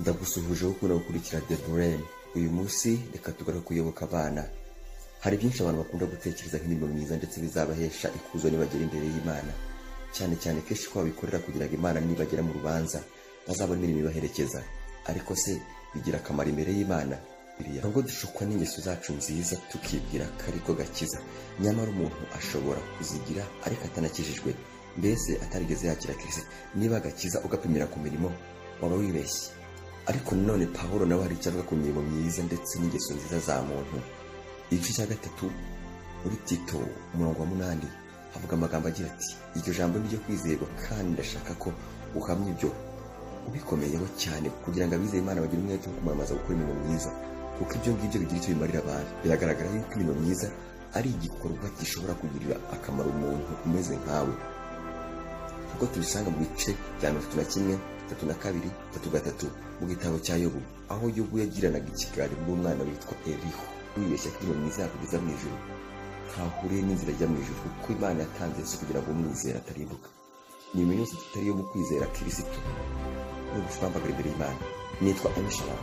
ndagusuhuje wo ukunda gukurikira The Brain. Uyu munsi reka tugaruke kuyoboka abana. Hari byinshi abantu bakunda gutekereza nk'imirimo myiza ndetse bizabahesha ikuzo nibagera imbere y'Imana, cyane cyane kenshi ko babikorera kugira ngo Imana nibagera mu rubanza bazabona imirimo ibaherekeza. Ariko se bigira akamaro imbere y'Imana? Nubwo dushukwa n'ingeso zacu nziza tukibwira ko ariko gakiza, nyamara umuntu ashobora kuzigira ariko atanakijijwe, mbese atarigeze yakira Kristo. Niba agakiza ugapimira ku mirimo waba wibeshye. Ariko none Pawulo nawe hari icyo avuga ku mirimo myiza ndetse n'ingeso nziza za muntu. Igice cya 3 muri Tito 8 havuga amagambo agira ati, iryo jambo ni ryo kwizerwa kandi ndashaka ko uhamya ibyo ubikomeyeho cyane kugira ngo abizeye Imana bagire umwete wo kumamaza gukora imirimo myiza, kuko ibyo ngibyo bigira icyo bimarira abantu. Biragaragara yuko imirimo myiza ari igikorwa gishobora kugirira akamaro umuntu umeze nkawe, kuko tubisanga mu bice bya 31, 32, 33 mu gitabo cya Yobu, aho Yobu yagiranaga ikiganiro n'umwana witwa Elihu wibeshya ko imirimo myiza yakugeza mu ijuru. Ntahuriye n'inzira ijya mu ijuru, kuko Imana yatanze Yesu kugira ngo umwizera atarimbuka. Ni imirimo yose tutari yo mu kwizera Kristo no gufambagara imbere y'Imana. Nitwa Amisha.